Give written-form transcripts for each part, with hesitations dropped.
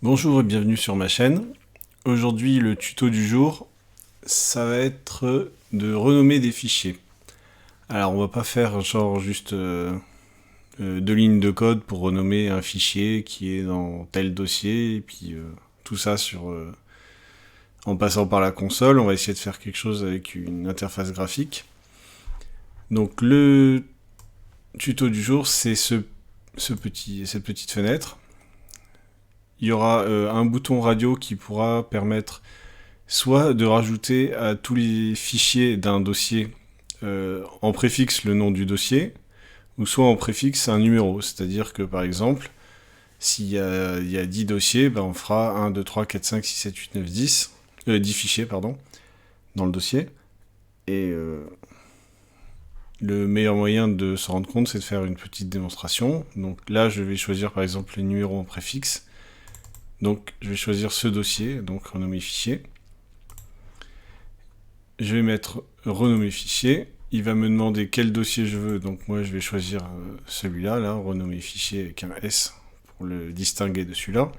Bonjour et bienvenue sur ma chaîne. Aujourd'hui, le tuto du jour, ça va être de renommer des fichiers. Alors, on va pas faire genre juste deux lignes de code pour renommer un fichier qui est dans tel dossier, et puis tout ça en passant par la console. On va essayer de faire quelque chose avec une interface graphique. Donc, le tuto du jour, c'est cette petite fenêtre. Il y aura un bouton radio qui pourra permettre soit de rajouter à tous les fichiers d'un dossier en préfixe le nom du dossier, ou soit en préfixe un numéro. C'est-à-dire que par exemple, s'il y a 10 dossiers, ben on fera 1, 2, 3, 4, 5, 6, 7, 8, 9, 10, 10 fichiers pardon, dans le dossier. Et le meilleur moyen de se rendre compte, c'est de faire une petite démonstration. Donc là, je vais choisir par exemple les numéros en préfixe. Donc je vais choisir ce dossier, donc renommer fichier. Je vais mettre renommer fichier. Il va me demander quel dossier je veux, donc moi je vais choisir celui-là, là, renommer fichier avec un S pour le distinguer de celui-là.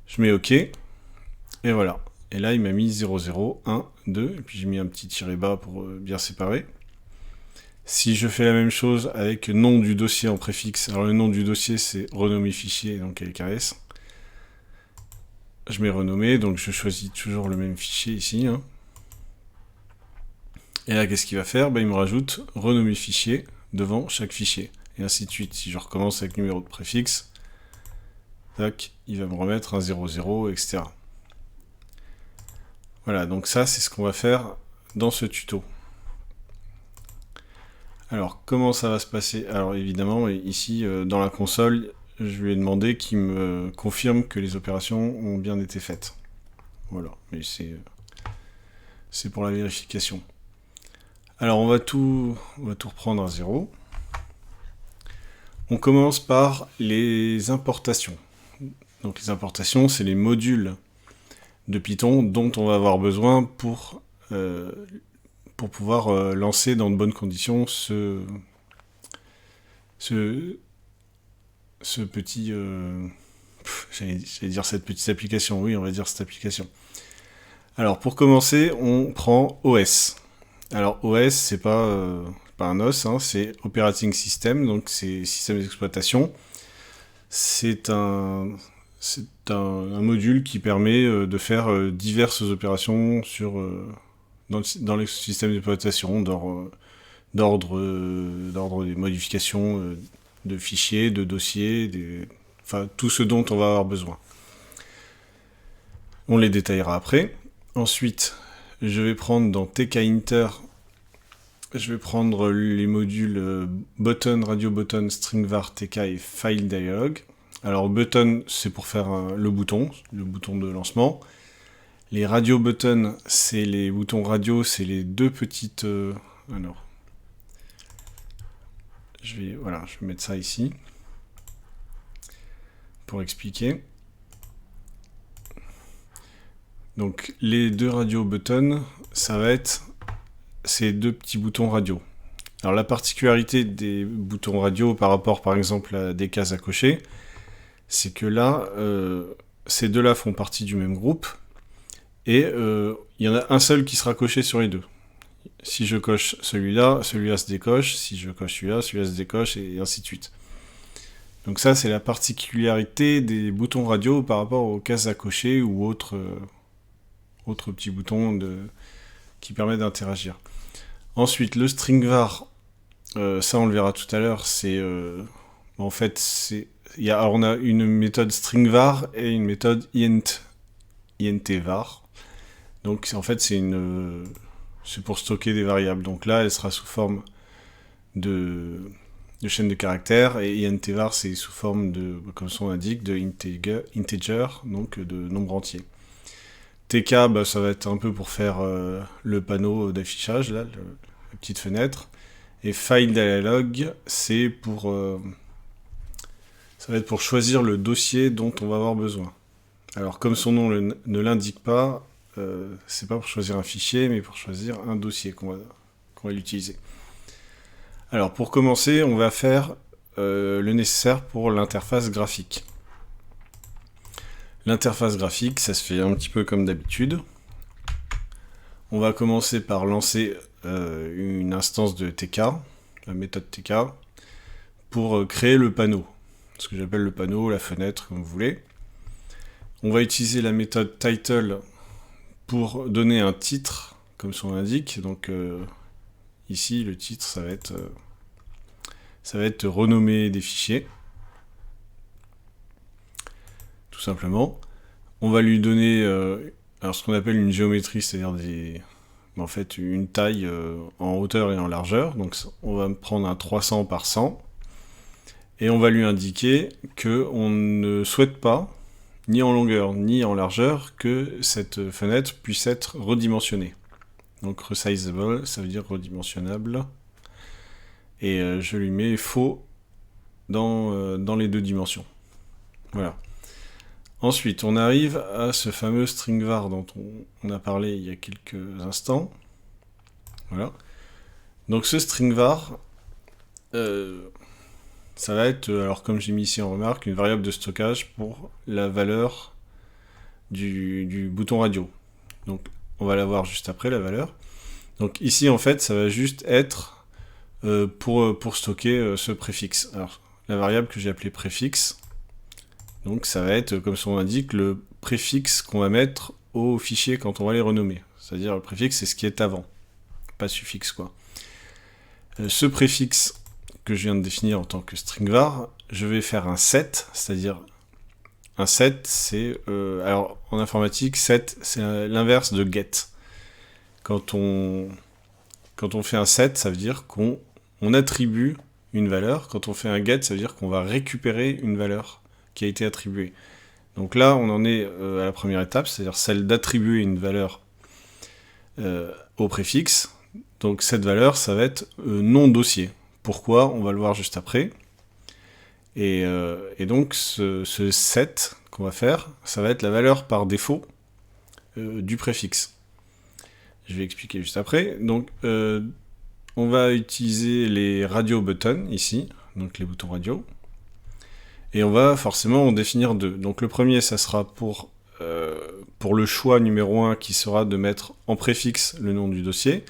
Je mets OK, et voilà. Et là il m'a mis 0, 0, 1, 2, et puis j'ai mis un petit tiret bas pour bien séparer. Si je fais la même chose avec nom du dossier en préfixe, alors le nom du dossier c'est renommer fichier, donc avec un S. Je mets renommer, donc je choisis toujours le même fichier ici. Et là, qu'est-ce qu'il va faire ? Il me rajoute renommer fichier devant chaque fichier. Et ainsi de suite. Si je recommence avec numéro de préfixe, tac, il va me remettre un 00, etc. Voilà, donc ça, c'est ce qu'on va faire dans ce tuto. Alors, comment ça va se passer ? Alors, évidemment, ici, dans la console, je lui ai demandé qu'il me confirme que les opérations ont bien été faites. Voilà, mais c'est pour la vérification. Alors, on va tout reprendre à 0. On commence par les importations. Donc les importations, c'est les modules de Python dont on va avoir besoin pour pouvoir lancer dans de bonnes conditions ce petit... j'allais dire cette petite application, oui, on va dire cette application. Alors pour commencer, on prend OS. Alors OS, c'est pas un OS, hein, c'est Operating System, donc c'est système d'exploitation. C'est un module qui permet de faire diverses opérations dans le système d'exploitation, d'ordre des modifications de fichiers, de dossiers, enfin tout ce dont on va avoir besoin. On les détaillera après. Ensuite, je vais prendre dans tkinter, je vais prendre les modules button, radio button, stringvar, tk et file dialog. Alors button, c'est pour faire le bouton de lancement. Les radio buttons, c'est les boutons radio, c'est les deux petites... alors, je vais mettre ça ici pour expliquer. Donc les deux radio buttons, ça va être ces deux petits boutons radio. Alors la particularité des boutons radio par rapport par exemple à des cases à cocher, c'est que là, ces deux-là font partie du même groupe, et il y en a un seul qui sera coché sur les deux. Si je coche celui-là se décoche, si je coche celui-là se décoche, et ainsi de suite. Donc ça, c'est la particularité des boutons radio par rapport aux cases à cocher ou autres petits boutons qui permettent d'interagir. Ensuite, le stringvar, ça on le verra tout à l'heure, c'est... en fait, on a une méthode stringvar et une méthode intvar. Donc en fait, c'est pour stocker des variables. Donc là, elle sera sous forme de chaîne de caractères, et intvar, c'est sous forme de, comme son indique, de integer, donc de nombre entier. TK, ça va être un peu pour faire le panneau d'affichage, là, la petite fenêtre. Et file dialog, c'est pour... ça va être pour choisir le dossier dont on va avoir besoin. Alors comme son nom ne l'indique pas, c'est pas pour choisir un fichier, mais pour choisir un dossier qu'on va l'utiliser. Alors pour commencer, on va faire le nécessaire pour l'interface graphique. L'interface graphique, ça se fait un petit peu comme d'habitude. On va commencer par lancer une instance de TK, la méthode TK, pour créer le panneau. Ce que j'appelle le panneau, la fenêtre, comme vous voulez. On va utiliser la méthode title pour donner un titre, comme son nom l'indique. Donc ici, le titre, ça va être renommer des fichiers. Tout simplement. On va lui donner alors ce qu'on appelle une géométrie, c'est-à-dire en fait une taille en hauteur et en largeur. Donc on va prendre un 300 par 100 et on va lui indiquer que on ne souhaite pas, ni en longueur ni en largeur, que cette fenêtre puisse être redimensionnée. Donc resizable, ça veut dire redimensionnable. Et je lui mets faux dans les 2 dimensions. Voilà. Ensuite, on arrive à ce fameux string var dont on a parlé il y a quelques instants. Voilà. Donc ce string var, ça va être, alors comme j'ai mis ici en remarque, une variable de stockage pour la valeur du bouton radio. Donc on va la voir juste après, la valeur. Donc ici, en fait, ça va juste être pour stocker ce préfixe. Alors, la variable que j'ai appelée préfixe, donc ça va être, comme son nom l'indique, le préfixe qu'on va mettre au fichier quand on va les renommer. C'est-à-dire le préfixe, c'est ce qui est avant, pas suffixe, quoi. Ce préfixe que je viens de définir en tant que string var, je vais faire un set, c'est-à-dire un set, c'est... alors, en informatique, set, c'est l'inverse de get. Quand on fait un set, ça veut dire qu'on attribue une valeur. Quand on fait un get, ça veut dire qu'on va récupérer une valeur qui a été attribuée. Donc là, on en est à la première étape, c'est-à-dire celle d'attribuer une valeur au préfixe. Donc cette valeur, ça va être non dossier. Pourquoi ? On va le voir juste après. Et donc ce set qu'on va faire, ça va être la valeur par défaut du préfixe. Je vais expliquer juste après. Donc on va utiliser les radio buttons ici, donc les boutons radio. Et on va forcément en définir 2. Donc le premier, ça sera pour le choix numéro 1 qui sera de mettre en préfixe le nom du dossier.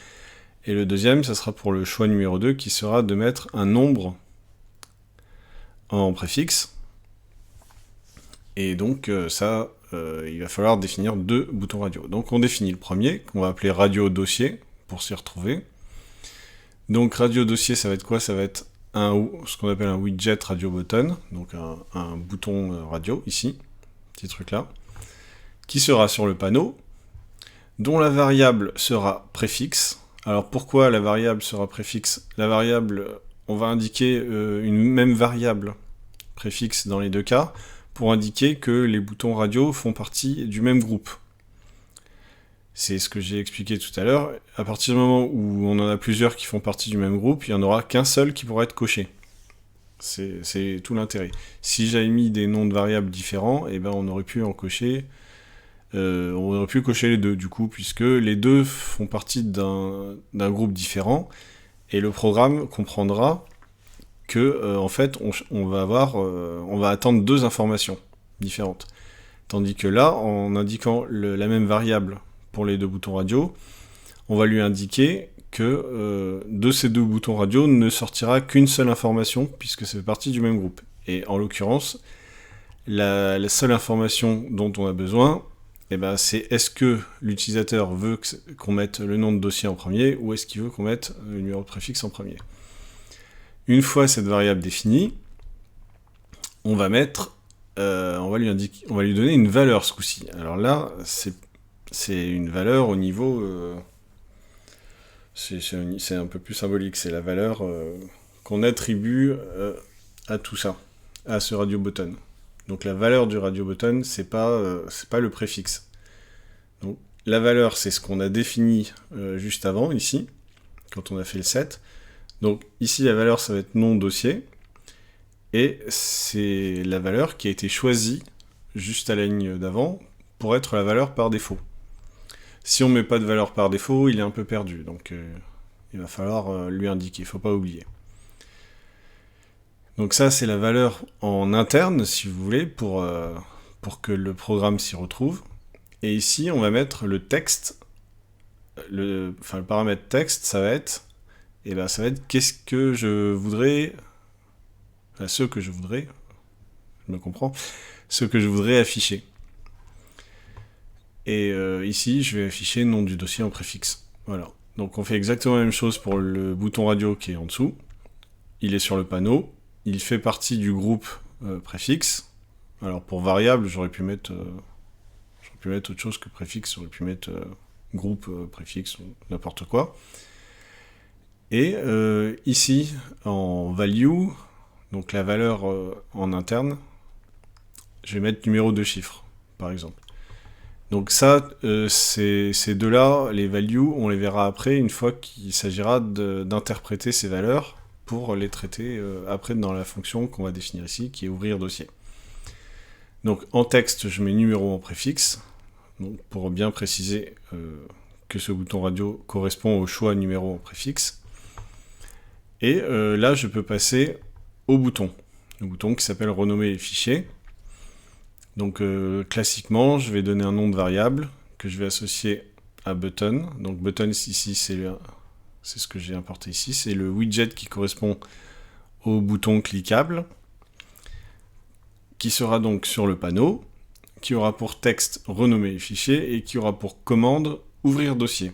Et le deuxième, ça sera pour le choix numéro 2 qui sera de mettre un nombre en préfixe. Et donc il va falloir définir 2 boutons radio. Donc on définit le premier, qu'on va appeler radio dossier, pour s'y retrouver. Donc radio dossier, ça va être quoi ? Ça va être ce qu'on appelle un widget radio button, donc un bouton radio, ici, petit truc là, qui sera sur le panneau, dont la variable sera préfixe. Alors pourquoi la variable sera préfixe ? La variable, on va indiquer une même variable préfixe dans les 2 cas, pour indiquer que les boutons radio font partie du même groupe. C'est ce que j'ai expliqué tout à l'heure. À partir du moment où on en a plusieurs qui font partie du même groupe, il n'y en aura qu'un seul qui pourra être coché. C'est tout l'intérêt. Si j'avais mis des noms de variables différents, eh ben on aurait pu en cocher... on aurait pu cocher les 2, du coup, puisque les 2 font partie d'un groupe différent, et le programme comprendra que, en fait, on va attendre 2 informations différentes. Tandis que là, en indiquant la même variable pour les 2 boutons radio, on va lui indiquer que de ces 2 boutons radio ne sortira qu'une seule information, puisque ça fait partie du même groupe. Et en l'occurrence, la seule information dont on a besoin, eh ben, c'est est-ce que l'utilisateur veut qu'on mette le nom de dossier en premier, ou est-ce qu'il veut qu'on mette le numéro de préfixe en premier. Une fois cette variable définie, on va lui donner une valeur ce coup-ci. Alors là, c'est une valeur au niveau... c'est un peu plus symbolique, c'est la valeur qu'on attribue à tout ça, à ce radio button. Donc la valeur du radio button, c'est pas le préfixe. Donc la valeur, c'est ce qu'on a défini juste avant, ici, quand on a fait le set. Donc ici, la valeur, ça va être nom dossier, et c'est la valeur qui a été choisie juste à la ligne d'avant pour être la valeur par défaut. Si on met pas de valeur par défaut, il est un peu perdu, donc il va falloir lui indiquer, il faut pas oublier. Donc ça, c'est la valeur en interne, si vous voulez, pour pour que le programme s'y retrouve. Et ici, on va mettre le texte, le paramètre texte, ça va être qu'est-ce que je voudrais, ce que je voudrais, je me comprends, ce que je voudrais afficher. Et ici, je vais afficher le nom du dossier en préfixe. Voilà. Donc on fait exactement la même chose pour le bouton radio qui est en dessous. Il est sur le panneau, il fait partie du groupe préfixe. Alors pour variable, j'aurais pu mettre autre chose que préfixe, j'aurais pu mettre groupe préfixe ou n'importe quoi. Et ici, en value, donc la valeur en interne, je vais mettre numéro de chiffre, par exemple. Donc ça, ces deux-là, les values, on les verra après, une fois qu'il s'agira d'interpréter ces valeurs pour les traiter après dans la fonction qu'on va définir ici, qui est ouvrir dossier. Donc en texte, je mets numéro en préfixe, donc pour bien préciser que ce bouton radio correspond au choix numéro en préfixe. Et là, je peux passer au bouton, le bouton qui s'appelle renommer les fichiers. Donc classiquement, je vais donner un nom de variable que je vais associer à button. Donc button ici, c'est ce que j'ai importé ici, c'est le widget qui correspond au bouton cliquable, qui sera donc sur le panneau, qui aura pour texte renommer les fichiers et qui aura pour commande ouvrir dossier.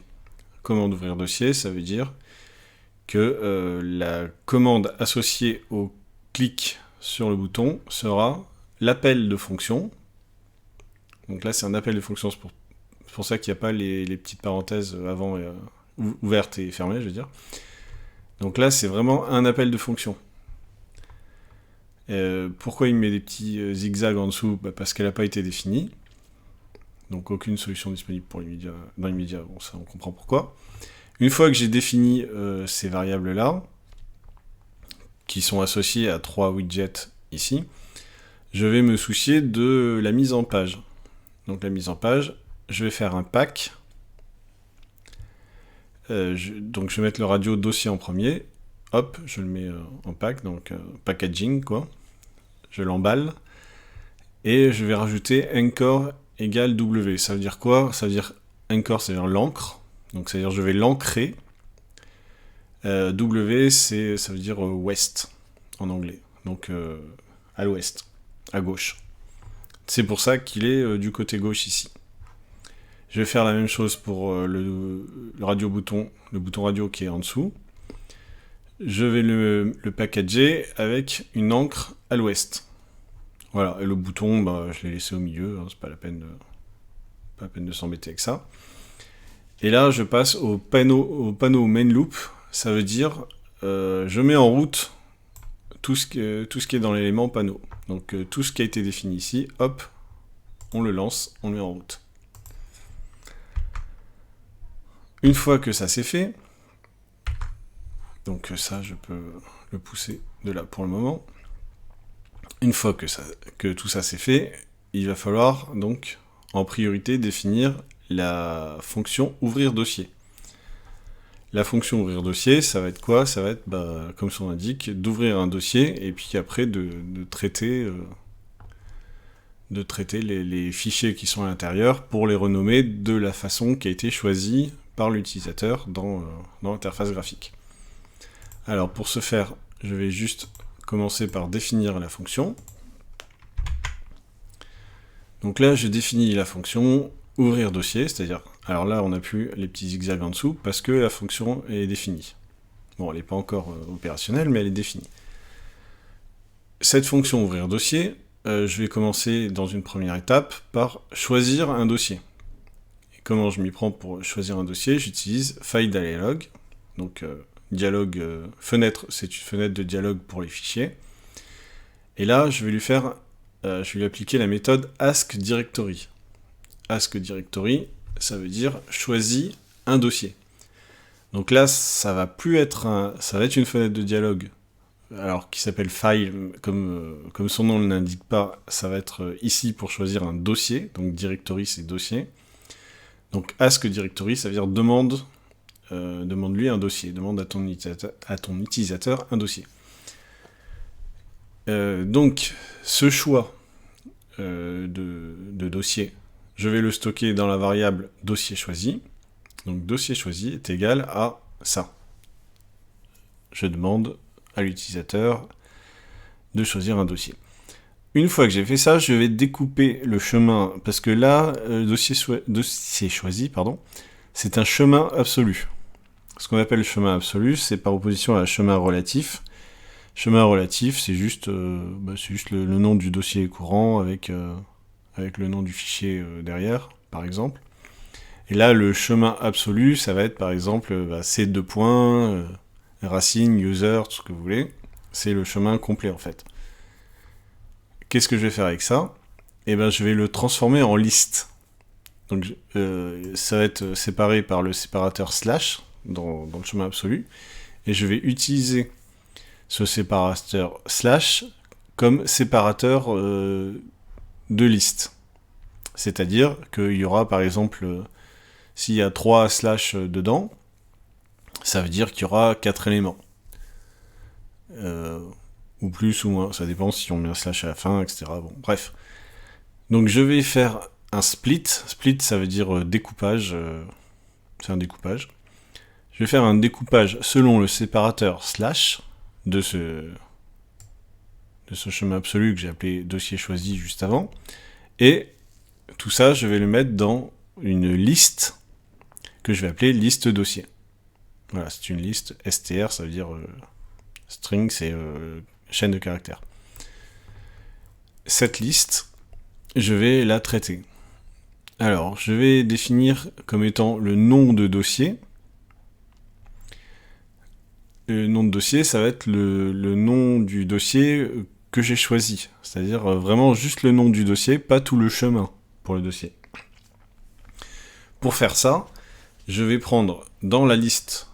Commande ouvrir dossier, ça veut dire que la commande associée au clic sur le bouton sera l'appel de fonction. Donc là, c'est un appel de fonction, c'est pour ça qu'il n'y a pas les petites parenthèses avant ouvertes et fermées, je veux dire. Donc là, c'est vraiment un appel de fonction. Pourquoi il met des petits zigzags en dessous ? Parce qu'elle n'a pas été définie. Donc aucune solution disponible pour dans l'immédiat, bon ça on comprend pourquoi. Une fois que j'ai défini ces variables-là, qui sont associées à 3 widgets ici, je vais me soucier de la mise en page. Donc la mise en page, je vais faire un pack. Donc je vais mettre le radio dossier en premier. Hop, je le mets en pack, donc packaging quoi. Je l'emballe. Et je vais rajouter anchor égale W. Ça veut dire quoi ? Ça veut dire anchor, c'est-à-dire l'encre. Donc c'est-à-dire je vais l'ancrer. W, ça veut dire west en anglais. Donc à l'ouest, à gauche. C'est pour ça qu'il est du côté gauche ici. Je vais faire la même chose pour le bouton radio qui est en dessous. Je vais le packager avec une encre à l'ouest. Voilà, et le bouton, je l'ai laissé au milieu, hein, c'est pas la peine de s'embêter avec ça. Et là, je passe au panneau main loop, ça veut dire je mets en route tout ce qui est dans l'élément panneau. Donc tout ce qui a été défini ici, hop, on le lance, on le met en route. Une fois que ça c'est fait, donc ça je peux le pousser de là pour le moment. Une fois que tout ça c'est fait, il va falloir donc en priorité définir la fonction ouvrir dossier. La fonction ouvrir dossier, ça va être quoi ? Ça va être, comme son indique, d'ouvrir un dossier et puis après de traiter les fichiers qui sont à l'intérieur pour les renommer de la façon qui a été choisie par l'utilisateur dans l'interface graphique. Alors pour ce faire, je vais juste commencer par définir la fonction. Donc là, je définis la fonction ouvrir dossier, c'est-à-dire, alors là, on n'a plus les petits zigzags en dessous parce que la fonction est définie. Bon, elle n'est pas encore opérationnelle, mais elle est définie. Cette fonction ouvrir dossier, je vais commencer dans une première étape par choisir un dossier. Et comment je m'y prends pour choisir un dossier ? J'utilise file dialog, donc dialogue fenêtre, c'est une fenêtre de dialogue pour les fichiers. Et là, je vais lui appliquer la méthode askDirectory. askDirectory, ça veut dire choisis un dossier. Donc là, ça va être une fenêtre de dialogue, alors qui s'appelle file, comme son nom ne l'indique pas, ça va être ici pour choisir un dossier. Donc directory, c'est dossier. Donc askDirectory, ça veut dire demande-lui un dossier, demande à ton utilisateur un dossier. Donc, ce choix de dossier, je vais le stocker dans la variable dossier choisi. Donc dossier choisi est égal à ça. Je demande à l'utilisateur de choisir un dossier. Une fois que j'ai fait ça, je vais découper le chemin, parce que là, dossier choisi, c'est un chemin absolu. Ce qu'on appelle chemin absolu, c'est par opposition à chemin relatif. Chemin relatif, c'est juste le nom du dossier courant avec le nom du fichier derrière, par exemple. Et là, le chemin absolu, ça va être par exemple C2 points, racine, user, tout ce que vous voulez. C'est le chemin complet en fait. Qu'est-ce que je vais faire avec ça ? Eh bien, je vais le transformer en liste. Donc, ça va être séparé par le séparateur slash dans le chemin absolu. Et je vais utiliser ce séparateur slash comme séparateur de liste. C'est-à-dire qu'il y aura par exemple, s'il y a 3 slash dedans, ça veut dire qu'il y aura 4 éléments. Ou plus ou moins, ça dépend si on met un slash à la fin, etc. Bon, bref. Donc je vais faire un split. Split, ça veut dire découpage. C'est un découpage. Je vais faire un découpage selon le séparateur slash de ce chemin absolu que j'ai appelé dossier choisi juste avant. Et tout ça, je vais le mettre dans une liste que je vais appeler liste dossier. Voilà, c'est une liste str, ça veut dire string, c'est chaîne de caractères. Cette liste, je vais la traiter. Alors, je vais définir comme étant le nom de dossier. Le nom de dossier, ça va être le nom du dossier que j'ai choisi. C'est-à-dire vraiment juste le nom du dossier, pas tout le chemin pour le dossier. Pour faire ça, je vais prendre dans la liste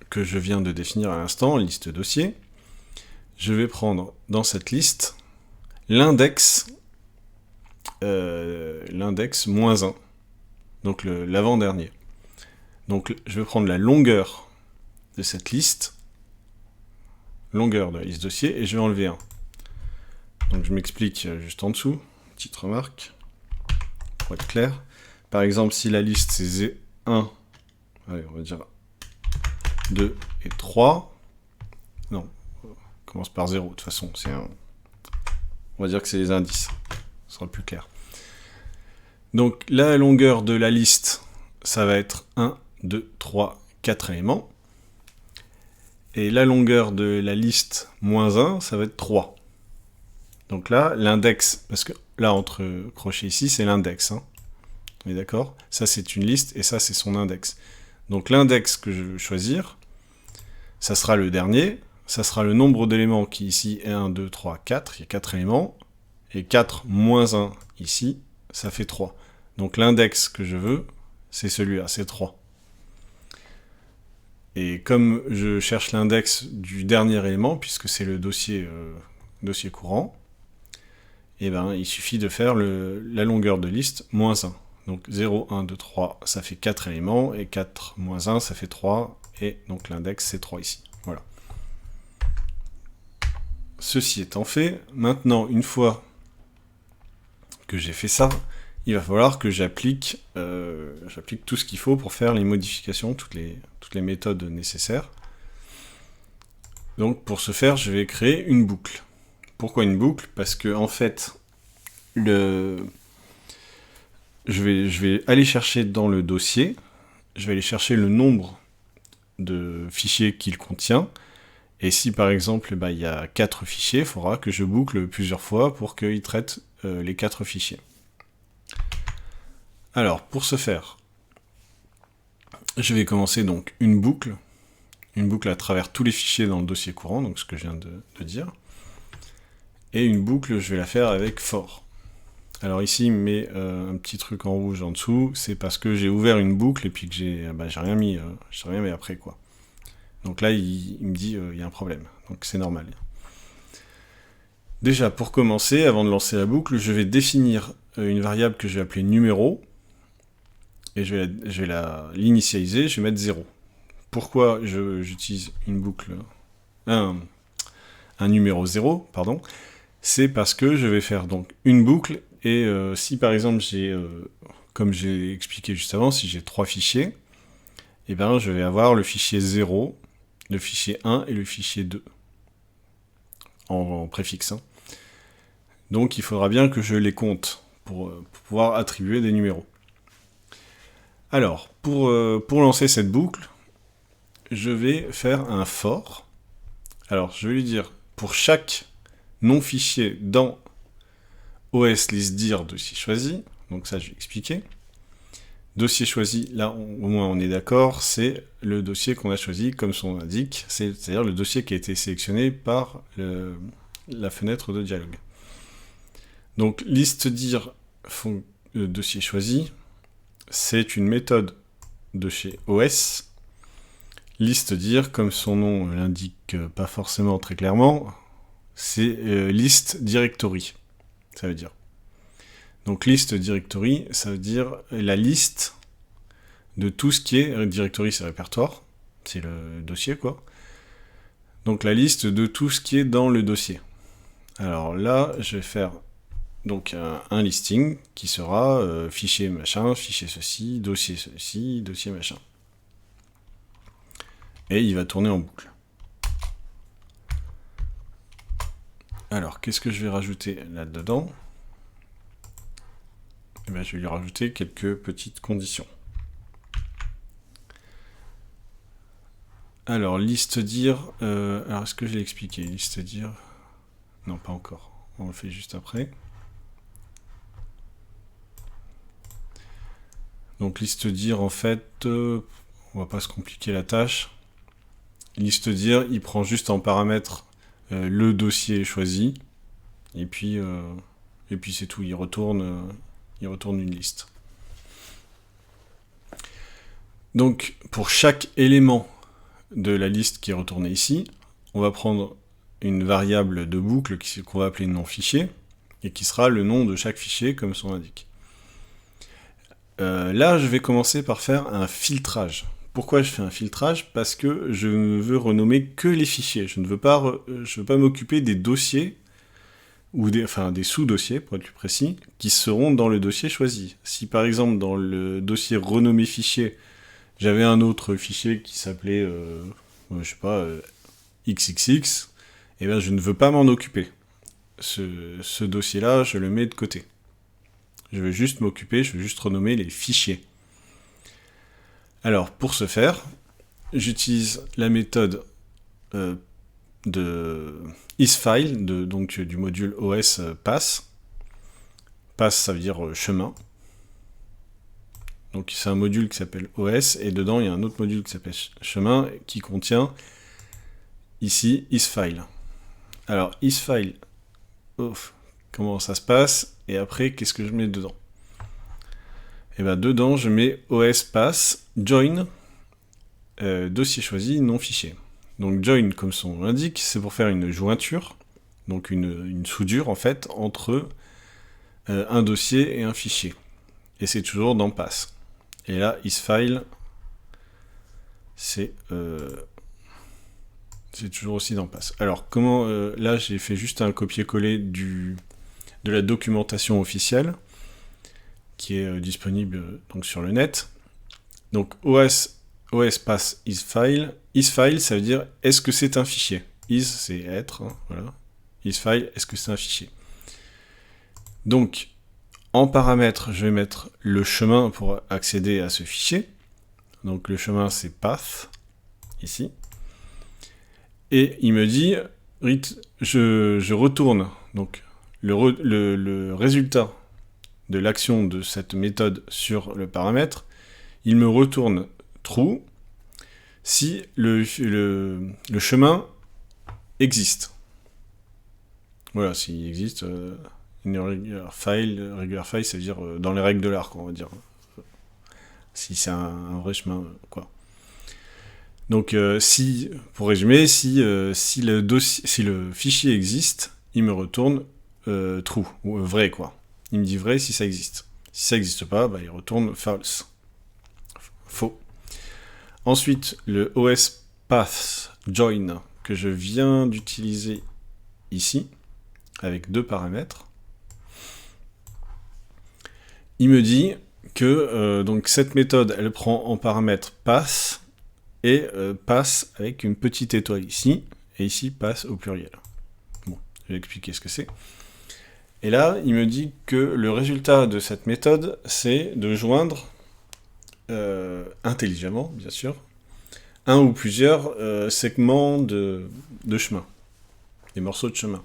que je viens de définir à l'instant, liste dossier, je vais prendre dans cette liste l'index -1, donc l'avant-dernier. Donc je vais prendre la longueur de cette liste, longueur de la liste dossier, et je vais enlever 1. Donc je m'explique juste en dessous, petite remarque, pour être clair. Par exemple, si la liste c'est 1, allez, on va dire 2 et 3, non, on commence par 0, de toute façon, on va dire que c'est les indices, ce sera plus clair. Donc la longueur de la liste, ça va être 1, 2, 3, 4 éléments. Et la longueur de la liste -1, ça va être 3. Donc là, l'index, parce que là, entre crochets ici, c'est l'index. Hein. On est d'accord ? Ça, c'est une liste, et ça, c'est son index. Donc l'index que je veux choisir, ça sera le dernier, ça sera le nombre d'éléments qui ici est 1, 2, 3, 4, il y a 4 éléments, et 4 moins 1 ici, ça fait 3. Donc l'index que je veux, c'est celui-là, c'est 3. Et comme je cherche l'index du dernier élément, puisque c'est le dossier courant, et ben, il suffit de faire la longueur de liste -1. Donc 0, 1, 2, 3, ça fait 4 éléments, et 4 moins 1, ça fait 3, et donc l'index c'est 3 ici. Voilà. Ceci étant fait, maintenant, une fois que j'ai fait ça, il va falloir que j'applique tout ce qu'il faut pour faire les modifications, toutes les méthodes nécessaires. Donc pour ce faire, je vais créer une boucle. Pourquoi une boucle ? Parce que en fait, je vais aller chercher dans le dossier, je vais aller chercher le nombre de fichiers qu'il contient, et si par exemple il y a 4 fichiers, il faudra que je boucle plusieurs fois pour qu'il traite les 4 fichiers. Alors, pour ce faire, je vais commencer donc une boucle à travers tous les fichiers dans le dossier courant, donc ce que je viens de dire, et une boucle, je vais la faire avec for. Alors ici, il me met un petit truc en rouge en dessous, c'est parce que j'ai ouvert une boucle et puis que j'ai rien mis après, quoi. Donc là, il me dit il y a un problème, donc c'est normal. Déjà, pour commencer, avant de lancer la boucle, je vais définir une variable que je vais appeler numéro, et je vais l'initialiser, je vais mettre 0. Pourquoi j'utilise une boucle, un numéro 0, pardon, c'est parce que je vais faire donc une boucle Et si par exemple comme j'ai expliqué juste avant, si j'ai 3 fichiers, et ben je vais avoir le fichier 0, le fichier 1 et le fichier 2 en préfixe. Hein. Donc il faudra bien que je les compte pour pouvoir attribuer des numéros. Alors, pour lancer cette boucle, je vais faire un for. Alors, je vais lui dire, pour chaque non-fichier dans OS listdir dossier choisi, donc ça je vais expliquer. Dossier choisi, là au moins on est d'accord, c'est le dossier qu'on a choisi comme son nom l'indique, c'est-à-dire le dossier qui a été sélectionné par la fenêtre de dialogue. Donc listdir dossier choisi, c'est une méthode de chez OS. Listdir, comme son nom l'indique pas forcément très clairement, c'est list directory, ça veut dire. Donc list directory, ça veut dire la liste de tout ce qui est... Directory, c'est répertoire, c'est le dossier, quoi. Donc la liste de tout ce qui est dans le dossier. Alors là, je vais faire donc un listing qui sera fichier machin, fichier ceci, dossier machin. Et il va tourner en boucle. Alors, qu'est-ce que je vais rajouter là-dedans ? Eh bien, je vais lui rajouter quelques petites conditions. Alors, listdir... alors, est-ce que je l'ai expliqué ? Listdir... Non, pas encore. On le fait juste après. Donc, listdir, en fait... on va pas se compliquer la tâche. Listdir, il prend juste en paramètre le dossier choisi. Et puis c'est tout. Il retourne une liste. Donc, pour chaque élément de la liste qui est retourné ici, on va prendre une variable de boucle qu'on va appeler nom-fichier, et qui sera le nom de chaque fichier, comme son indique. Là, je vais commencer par faire un filtrage. Pourquoi je fais un filtrage ? Parce que je ne veux renommer que les fichiers. Je ne veux pas m'occuper des dossiers, ou des sous-dossiers, pour être plus précis, qui seront dans le dossier choisi. Si par exemple, dans le dossier renommé fichier, j'avais un autre fichier qui s'appelait, XXX, et bien je ne veux pas m'en occuper. Ce dossier-là, je le mets de côté. Je vais juste renommer les fichiers. Alors, pour ce faire, j'utilise la méthode de isFile, donc du module OS pass. Pass, ça veut dire chemin. Donc c'est un module qui s'appelle OS, et dedans il y a un autre module qui s'appelle chemin, qui contient ici isFile. Alors isFile, comment ça se passe, et après qu'est-ce que je mets dedans ? Et bien dedans je mets OS pass join dossier choisi non fichier. Donc join, comme son nom l'indique, c'est pour faire une jointure, donc une soudure en fait entre un dossier et un fichier. Et c'est toujours dans pass. Et là, isFile, c'est toujours aussi dans pass. Alors, comment... là, j'ai fait juste un copier-coller de la documentation officielle, qui est disponible donc, sur le net. Donc, OS pass isFile. isFile, ça veut dire, est-ce que c'est un fichier ? Is, c'est être, hein, voilà. isFile, est-ce que c'est un fichier ? Donc, en paramètre, je vais mettre le chemin pour accéder à ce fichier. Donc le chemin, c'est path, ici. Et il me dit, je retourne donc le résultat de l'action de cette méthode sur le paramètre. Il me retourne true si le chemin existe. Voilà, s'il existe... Une regular file, ça veut dire dans les règles de l'art, on va dire. Si c'est un vrai chemin, quoi. Donc, pour résumer, si le fichier existe, il me retourne true, ou vrai, quoi. Il me dit vrai si ça existe. Si ça n'existe pas, il retourne false. Faux. Ensuite, le OS path join que je viens d'utiliser ici, avec 2 paramètres. il me dit que donc cette méthode, elle prend en paramètre pass, et pass avec une petite étoile ici, et ici pass au pluriel. Bon, je vais expliquer ce que c'est. Et là, il me dit que le résultat de cette méthode, c'est de joindre, intelligemment, bien sûr, un ou plusieurs segments de chemin, des morceaux de chemin.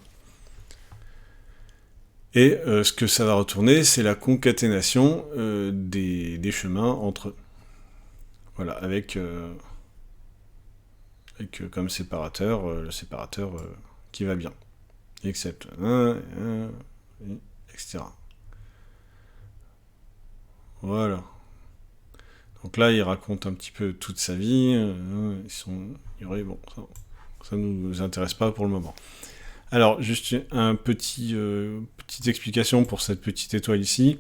Et ce que ça va retourner, c'est la concaténation des chemins entre eux. Voilà, avec comme séparateur, le séparateur qui va bien. Except 1, etc. Voilà. Donc là, il raconte un petit peu toute sa vie. Bon, ça ne nous intéresse pas pour le moment. Alors, juste petite explication pour cette petite étoile ici.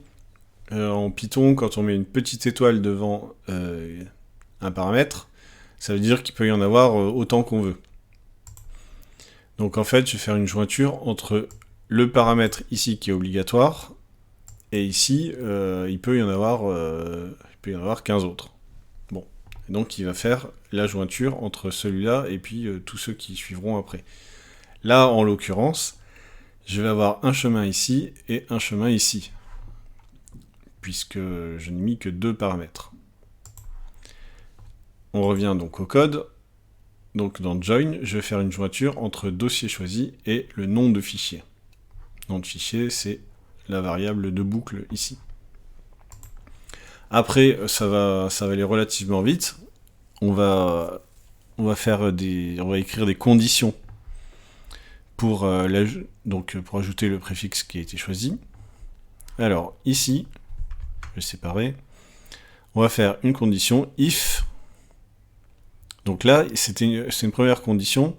En Python, quand on met une petite étoile devant un paramètre, ça veut dire qu'il peut y en avoir autant qu'on veut. Donc en fait, je vais faire une jointure entre le paramètre ici qui est obligatoire, et ici, il peut y en avoir 15 autres. Bon, et donc il va faire la jointure entre celui-là et puis tous ceux qui suivront après. Là, en l'occurrence, je vais avoir un chemin ici et un chemin ici, puisque je n'ai mis que 2 paramètres. On revient donc au code. Donc dans join, je vais faire une jointure entre dossier choisi et le nom de fichier. Le nom de fichier, c'est la variable de boucle ici. Après, ça va aller relativement vite. On va écrire des conditions pour ajouter le préfixe qui a été choisi. Alors ici, je vais séparer. On va faire une condition if. Donc là, c'est une première condition.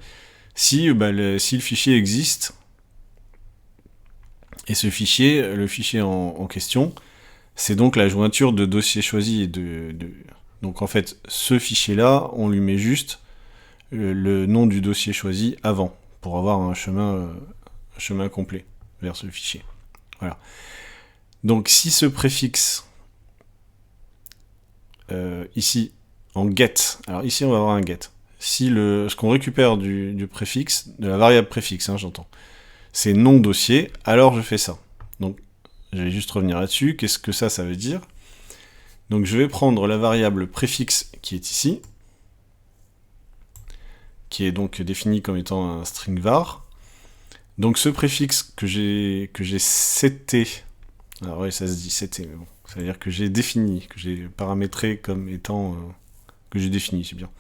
Si le fichier existe, et ce fichier, le fichier en question, c'est donc la jointure de dossier choisi. Donc en fait, ce fichier-là, on lui met juste le nom du dossier choisi avant, pour avoir un chemin complet vers ce fichier. Voilà. Donc si ce préfixe, ici, en get, alors ici on va avoir un get, si ce qu'on récupère du préfixe, de la variable préfixe, j'entends, c'est nom dossier, alors je fais ça. Donc je vais juste revenir là-dessus. Qu'est-ce que ça veut dire? Donc je vais prendre la variable préfixe qui est ici, qui est donc définie comme étant un string var. Donc ce préfixe que j'ai seté, alors oui ça se dit seté, mais bon, ça veut dire que j'ai défini, que j'ai paramétré comme étant, que j'ai défini, c'est bien.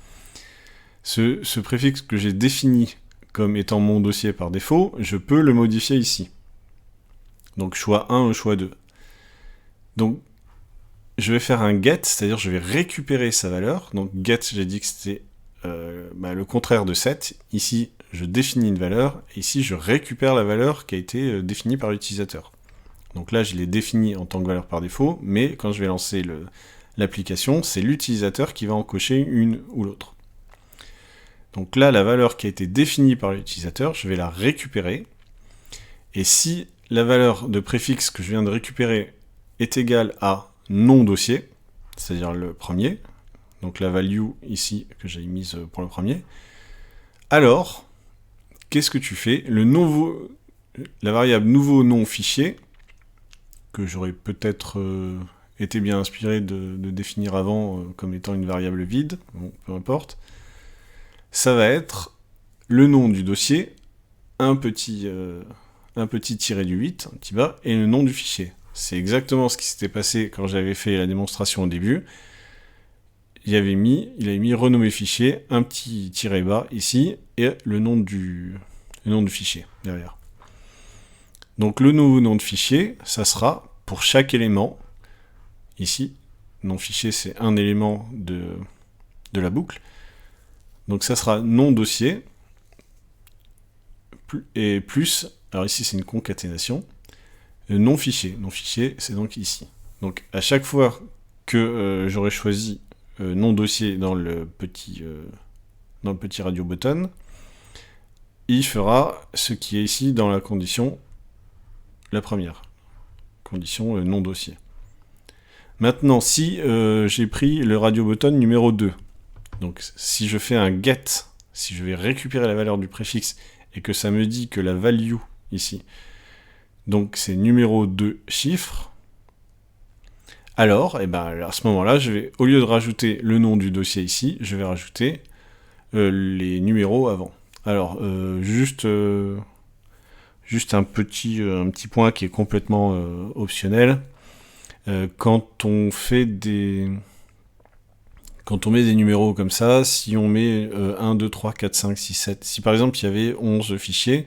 Ce préfixe que j'ai défini comme étant mon dossier par défaut, je peux le modifier ici. Donc choix 1 ou choix 2. Donc je vais faire un get, c'est-à-dire je vais récupérer sa valeur. Donc get, j'ai dit que c'était le contraire de set. Ici, je définis une valeur, et ici, je récupère la valeur qui a été définie par l'utilisateur. Donc là, je l'ai définie en tant que valeur par défaut, mais quand je vais lancer l'application, c'est l'utilisateur qui va en cocher une ou l'autre. Donc là, la valeur qui a été définie par l'utilisateur, je vais la récupérer, et si la valeur de préfixe que je viens de récupérer est égale à nom dossier, c'est-à-dire le premier, donc la value ici que j'ai mise pour le premier, alors, qu'est-ce que tu fais? La variable nouveau nom fichier, que j'aurais peut-être été bien inspiré de définir avant comme étant une variable vide, bon, peu importe, ça va être le nom du dossier, un petit tiré du 8, un petit bas, et le nom du fichier. C'est exactement ce qui s'était passé quand j'avais fait la démonstration au début. Il avait mis renommer fichier, un petit tiré bas ici, et le nom du fichier derrière. Donc le nouveau nom de fichier, ça sera pour chaque élément, ici, nom fichier c'est un élément de la boucle, donc ça sera nom dossier, et plus, alors ici c'est une concaténation, nom fichier c'est donc ici. Donc à chaque fois que j'aurai choisi nom dossier dans le petit radio button, il fera ce qui est ici dans la condition, la première condition nom dossier. Maintenant, si j'ai pris le radio button numéro 2, donc si je fais un get, si je vais récupérer la valeur du préfixe et que ça me dit que la value ici, donc c'est numéro 2 chiffres, alors à ce moment-là, je vais, au lieu de rajouter le nom du dossier ici, je vais rajouter les numéros avant. Alors, juste un petit point qui est complètement optionnel. Quand on met des numéros comme ça, si on met 1, 2, 3, 4, 5, 6, 7, si par exemple il y avait 11 fichiers,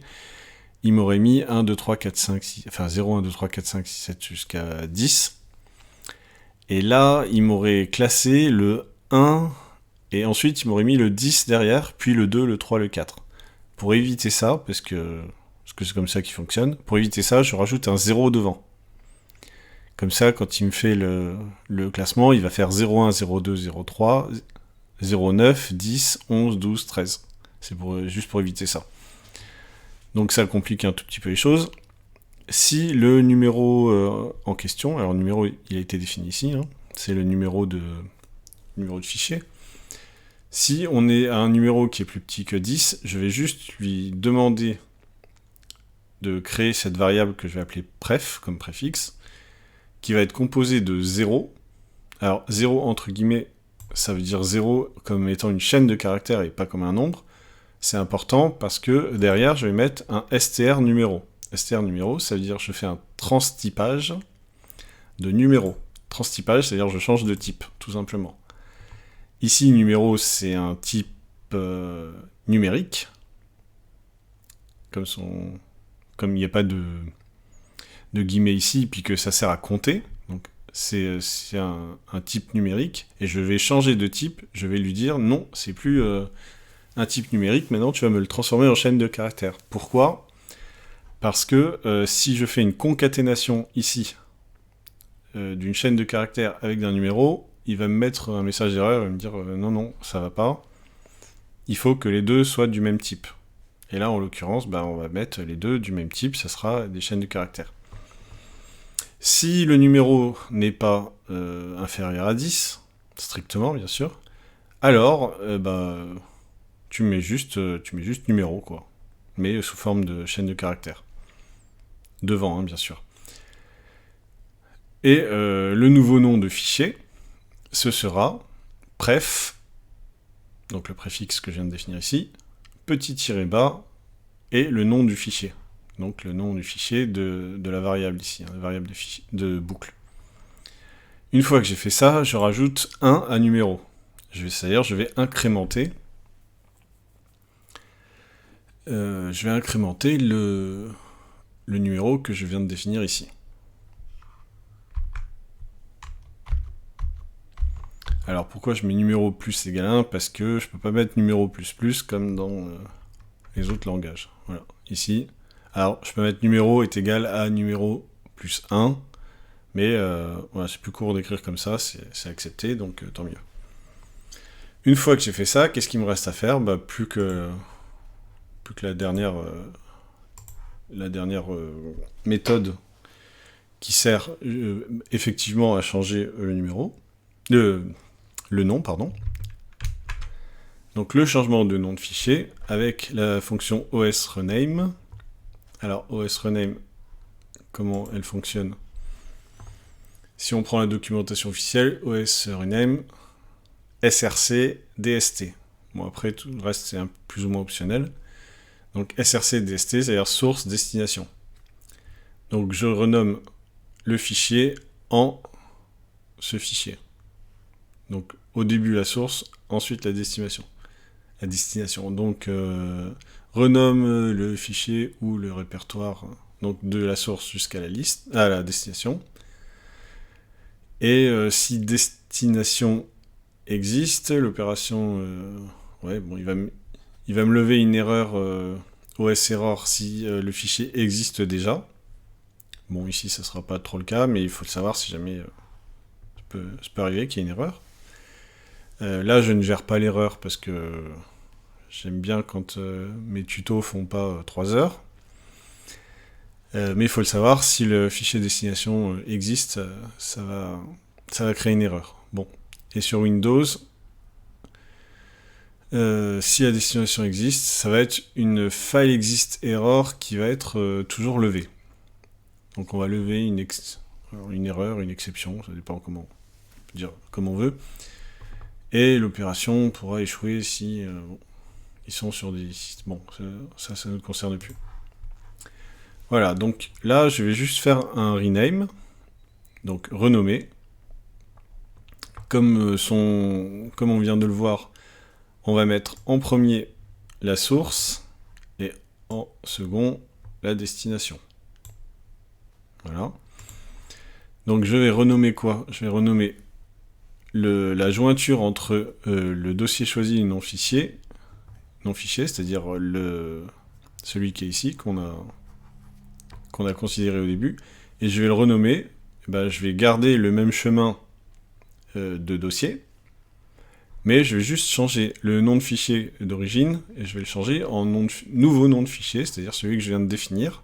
il m'aurait mis 1, 2, 3, 4, 5, 6, enfin 0, 1, 2, 3, 4, 5, 6, 7 jusqu'à 10. Et là, il m'aurait classé le 1, et ensuite il m'aurait mis le 10 derrière, puis le 2, le 3, le 4. Pour éviter ça, parce que c'est comme ça qu'il fonctionne, pour éviter ça, je rajoute un 0 devant. Comme ça, quand il me fait le classement, il va faire 01, 02, 03, 09, 10, 11, 12, 13. C'est juste pour éviter ça. Donc ça complique un tout petit peu les choses. Si le numéro en question, alors le numéro il a été défini ici, hein, c'est le numéro de fichier. Si on est à un numéro qui est plus petit que 10, je vais juste lui demander de créer cette variable que je vais appeler pref, comme préfixe, qui va être composée de 0. Alors 0 entre guillemets, ça veut dire 0 comme étant une chaîne de caractères et pas comme un nombre. C'est important parce que derrière, je vais mettre un str numéro. Str numéro, ça veut dire que je fais un transtypage de numéro. Transtypage, c'est-à-dire que je change de type, tout simplement. Ici, numéro, c'est un type numérique. Comme il n'y a pas de guillemets ici, puis que ça sert à compter. Donc c'est un type numérique. Et je vais changer de type. Je vais lui dire, non, c'est plus un type numérique. Maintenant, tu vas me le transformer en chaîne de caractères. Pourquoi ? Parce que si je fais une concaténation ici d'une chaîne de caractères avec d'un numéro, il va me mettre un message d'erreur, il va me dire non, ça va pas. Il faut que les deux soient du même type. Et là, en l'occurrence, on va mettre les deux du même type, ça sera des chaînes de caractères. Si le numéro n'est pas inférieur à 10, strictement bien sûr, alors tu mets juste numéro, quoi. Mais sous forme de chaîne de caractères. Devant, hein, bien sûr. Et le nouveau nom de fichier, ce sera pref, donc le préfixe que je viens de définir ici, petit tiret bas, et le nom du fichier. Donc le nom du fichier de la variable ici, la variable de boucle. Une fois que j'ai fait ça, je rajoute 1 à numéro. C'est-à-dire je vais incrémenter le numéro que je viens de définir ici. Alors pourquoi je mets numéro plus égale 1 ? Parce que je peux pas mettre numéro plus comme dans les autres langages. Voilà, ici. Alors je peux mettre numéro est égal à numéro plus 1, mais voilà, c'est plus court d'écrire comme ça, c'est accepté, donc tant mieux. Une fois que j'ai fait ça, qu'est-ce qu'il me reste à faire ? Plus que la dernière méthode qui sert effectivement à changer le numéro, le nom, pardon. Donc le changement de nom de fichier avec la fonction osrename. Alors osrename, comment elle fonctionne ? Si on prend la documentation officielle, osrename, src, dst. Bon, après, tout le reste, c'est plus ou moins optionnel. Donc src, dst, c'est-à-dire source, destination. Donc je renomme le fichier en ce fichier. Donc au début la source, ensuite la destination. Donc renomme le fichier ou le répertoire, donc de la source jusqu'à la destination. Et si destination existe, l'opération, il va me lever une erreur OS-error si le fichier existe déjà. Bon, ici, ça sera pas trop le cas, mais il faut le savoir si jamais ça peut arriver qu'il y ait une erreur. Là, je ne gère pas l'erreur parce que j'aime bien quand mes tutos font pas 3 heures. Mais il faut le savoir, si le fichier destination existe, ça ça va créer une erreur. Bon. Et sur Windows, si la destination existe, ça va être une file exist error qui va être toujours levée. Donc on va lever une erreur, une exception, ça dépend comment dire comme on veut. Et l'opération pourra échouer si ils sont sur des sites. Bon, ça ne nous concerne plus. Voilà, donc là, je vais juste faire un rename, donc renommer. Comme on vient de le voir, on va mettre en premier la source et en second la destination. Voilà. Donc je vais renommer quoi? Je vais renommer la jointure entre le dossier choisi et le non-fichier, c'est-à-dire celui qui est ici, qu'on a considéré au début, et je vais le renommer, je vais garder le même chemin de dossier, mais je vais juste changer le nom de fichier d'origine, et je vais le changer en nouveau nom de fichier, c'est-à-dire celui que je viens de définir.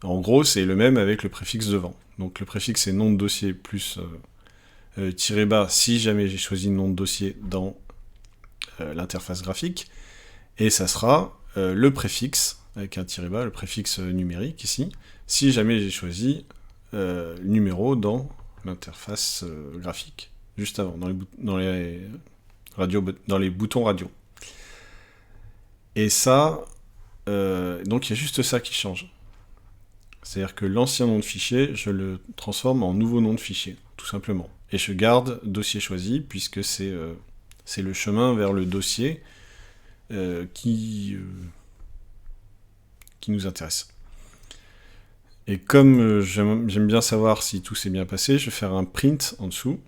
En gros, c'est le même avec le préfixe devant. Donc le préfixe c'est nom de dossier plus tiré bas si jamais j'ai choisi le nom de dossier dans l'interface graphique, et ça sera le préfixe avec un tiré bas, le préfixe numérique ici, si jamais j'ai choisi numéro dans l'interface graphique, juste avant, dans les boutons radio. Et ça, donc il y a juste ça qui change. C'est-à-dire que l'ancien nom de fichier, je le transforme en nouveau nom de fichier, tout simplement. Et je garde dossier choisi, puisque c'est le chemin vers le dossier qui nous intéresse. Et comme j'aime bien savoir si tout s'est bien passé, je vais faire un print en dessous.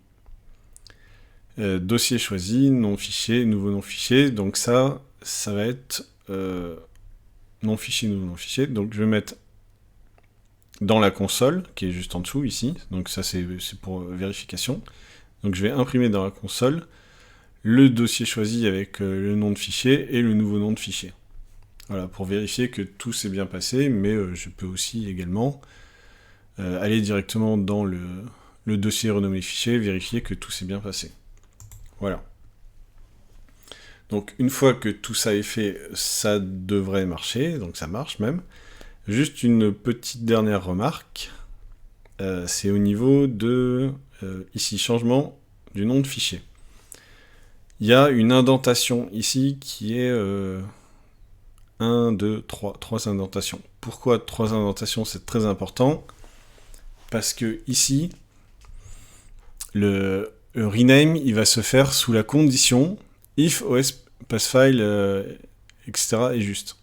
Dossier choisi, nom fichier, nouveau nom fichier. Donc ça va être nom fichier, nouveau nom fichier. Donc je vais mettre dans la console, qui est juste en dessous ici. Donc ça c'est pour vérification. Donc je vais imprimer dans la console le dossier choisi avec le nom de fichier et le nouveau nom de fichier. Voilà, pour vérifier que tout s'est bien passé, mais je peux aussi également aller directement dans le dossier renommé fichier, vérifier que tout s'est bien passé. Voilà. Donc une fois que tout ça est fait, ça devrait marcher, donc ça marche même. Juste une petite dernière remarque, c'est au niveau de, ici, changement du nom de fichier. Il y a une indentation ici qui est 1, 2, 3 indentations. Pourquoi 3 indentations? C'est très important, parce que ici, le rename, il va se faire sous la condition if os passfile, etc. est juste.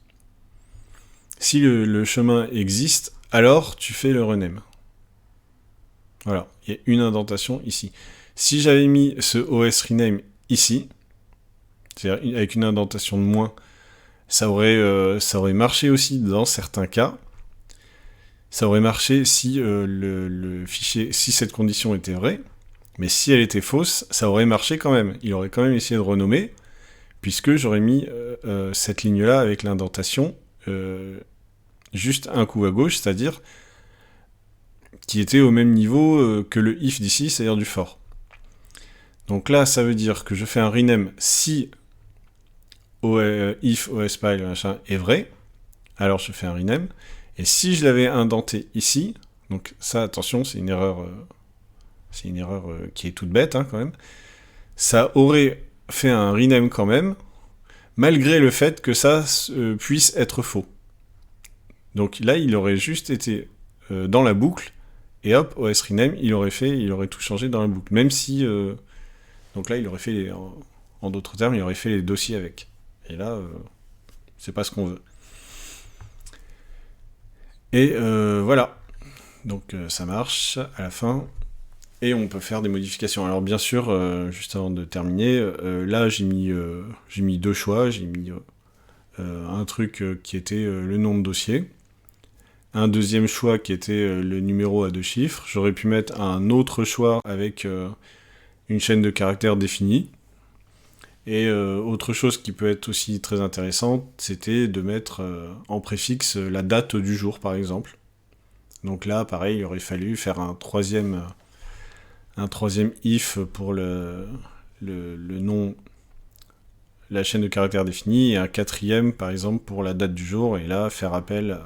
Si le chemin existe, alors tu fais le rename. Voilà, il y a une indentation ici. Si j'avais mis ce os rename ici, c'est-à-dire avec une indentation de moins, ça aurait marché aussi dans certains cas. Ça aurait marché si le fichier, si cette condition était vraie, mais si elle était fausse, ça aurait marché quand même. Il aurait quand même essayé de renommer, puisque j'aurais mis cette ligne-là avec l'indentation juste un coup à gauche, c'est-à-dire qui était au même niveau que le if d'ici, c'est-à-dire du for. Donc là, ça veut dire que je fais un rename si if ospile machin est vrai, alors je fais un rename. Et si je l'avais indenté ici, donc ça, attention, c'est une erreur qui est toute bête quand même, ça aurait fait un rename quand même, malgré le fait que ça puisse être faux. Donc là, il aurait juste été dans la boucle, et hop, OS rename, il aurait tout changé dans la boucle. Même si, donc là, il aurait fait, en d'autres termes, il aurait fait les dossiers avec. Et là, c'est pas ce qu'on veut. Et voilà. Donc ça marche à la fin. Et on peut faire des modifications. Alors bien sûr, juste avant de terminer, là j'ai mis deux choix. J'ai mis un truc qui était le nom de dossier. Un deuxième choix qui était le numéro à 2 chiffres. J'aurais pu mettre un autre choix avec une chaîne de caractères définie. Et autre chose qui peut être aussi très intéressante, c'était de mettre en préfixe la date du jour, par exemple. Donc là, pareil, il aurait fallu faire un troisième un troisième if pour le nom, la chaîne de caractères définis, et un quatrième, par exemple, pour la date du jour, et là, faire appel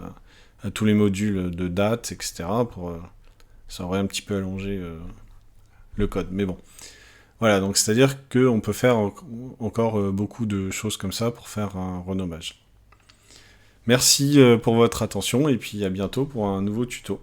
à tous les modules de date, etc. Ça aurait un petit peu allongé le code, mais bon. Voilà, donc c'est-à-dire qu'on peut faire encore beaucoup de choses comme ça pour faire un renommage. Merci pour votre attention, et puis à bientôt pour un nouveau tuto.